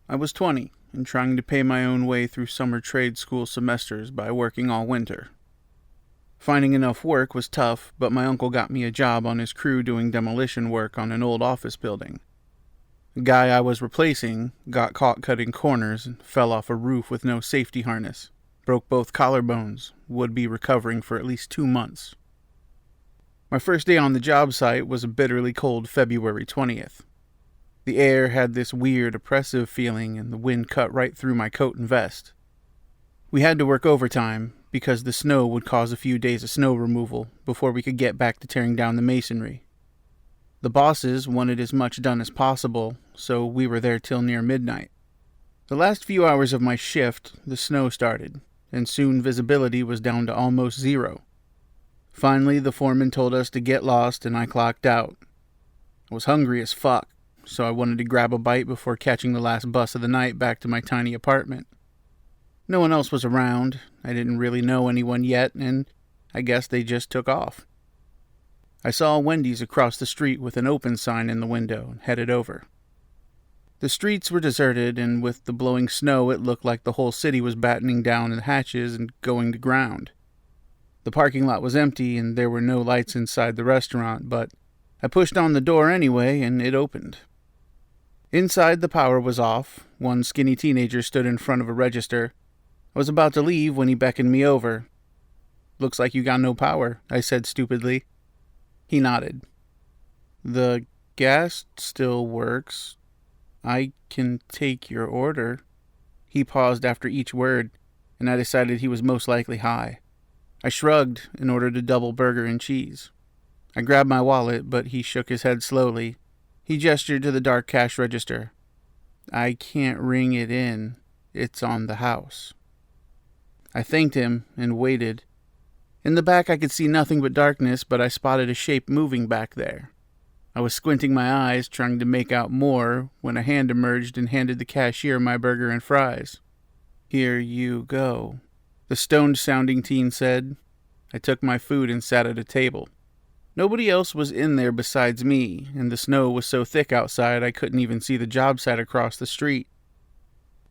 I was 20 and trying to pay my own way through summer trade school semesters by working all winter. Finding enough work was tough, but my uncle got me a job on his crew doing demolition work on an old office building. The guy I was replacing got caught cutting corners and fell off a roof with no safety harness, broke both collarbones, would be recovering for at least 2 months. My first day on the job site was a bitterly cold February 20th. The air had this weird, oppressive feeling, and the wind cut right through my coat and vest. We had to work overtime because the snow would cause a few days of snow removal before we could get back to tearing down the masonry. The bosses wanted as much done as possible, so we were there till near midnight. The last few hours of my shift, the snow started, and soon visibility was down to almost zero. Finally, the foreman told us to get lost, and I clocked out. I was hungry as fuck, so I wanted to grab a bite before catching the last bus of the night back to my tiny apartment. No one else was around. I didn't really know anyone yet, and I guess they just took off. I saw a Wendy's across the street with an open sign in the window and headed over. The streets were deserted, and with the blowing snow it looked like the whole city was battening down the hatches and going to ground. The parking lot was empty and there were no lights inside the restaurant, but I pushed on the door anyway and it opened. Inside, the power was off. One skinny teenager stood in front of a register. I was about to leave when he beckoned me over. "Looks like you got no power," I said stupidly. He nodded. "The gas still works. I can take your order." He paused after each word, and I decided he was most likely high. I shrugged and ordered a double burger and cheese. I grabbed my wallet, but he shook his head slowly. He gestured to the dark cash register. "I can't ring it in. It's on the house." I thanked him and waited. In the back I could see nothing but darkness, but I spotted a shape moving back there. I was squinting my eyes, trying to make out more, when a hand emerged and handed the cashier my burger and fries. "Here you go," the stoned-sounding teen said. I took my food and sat at a table. Nobody else was in there besides me, and the snow was so thick outside I couldn't even see the job site across the street.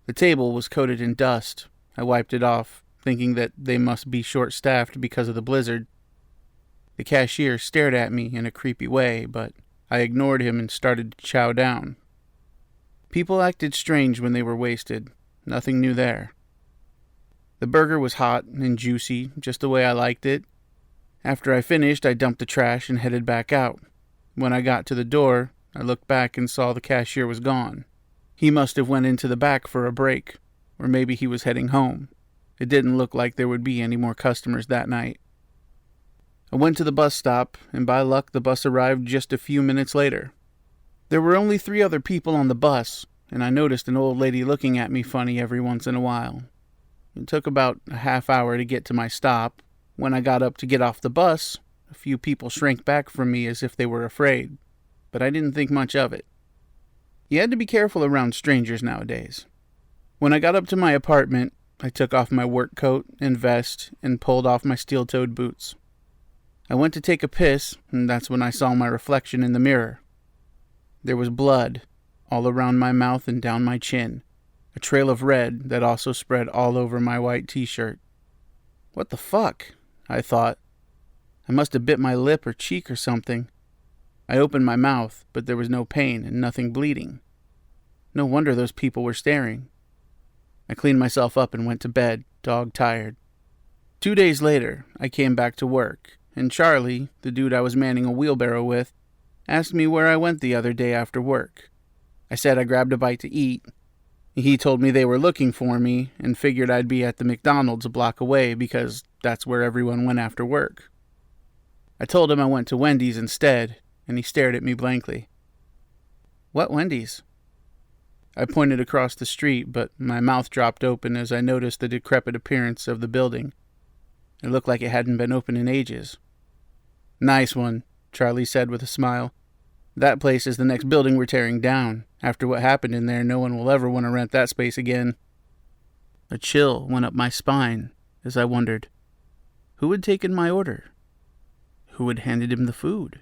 The table was coated in dust. I wiped it off, thinking that they must be short-staffed because of the blizzard. The cashier stared at me in a creepy way, but I ignored him and started to chow down. People acted strange when they were wasted. Nothing new there. The burger was hot and juicy, just the way I liked it. After I finished, I dumped the trash and headed back out. When I got to the door, I looked back and saw the cashier was gone. He must have went into the back for a break, or maybe he was heading home. It didn't look like there would be any more customers that night. I went to the bus stop, and by luck the bus arrived just a few minutes later. There were only 3 other people on the bus, and I noticed an old lady looking at me funny every once in a while. It took about a half hour to get to my stop. When I got up to get off the bus, a few people shrank back from me as if they were afraid, but I didn't think much of it. You had to be careful around strangers nowadays. When I got up to my apartment, I took off my work coat and vest and pulled off my steel-toed boots. I went to take a piss, and that's when I saw my reflection in the mirror. There was blood all around my mouth and down my chin, a trail of red that also spread all over my white t-shirt. What the fuck? I thought. I must have bit my lip or cheek or something. I opened my mouth, but there was no pain and nothing bleeding. No wonder those people were staring. I cleaned myself up and went to bed, dog-tired. 2 days later, I came back to work, and Charlie, the dude I was manning a wheelbarrow with, asked me where I went the other day after work. I said I grabbed a bite to eat. He told me they were looking for me and figured I'd be at the McDonald's a block away because that's where everyone went after work. I told him I went to Wendy's instead, and he stared at me blankly. "What Wendy's?" I pointed across the street, but my mouth dropped open as I noticed the decrepit appearance of the building. It looked like it hadn't been open in ages. "Nice one," Charlie said with a smile. "That place is the next building we're tearing down. After what happened in there, no one will ever want to rent that space again." A chill went up my spine as I wondered, who had taken my order? Who had handed him the food?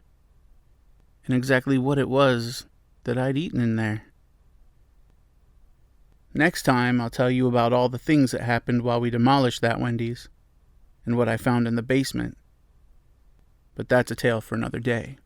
And exactly what it was that I'd eaten in there. Next time, I'll tell you about all the things that happened while we demolished that Wendy's, and what I found in the basement. But that's a tale for another day.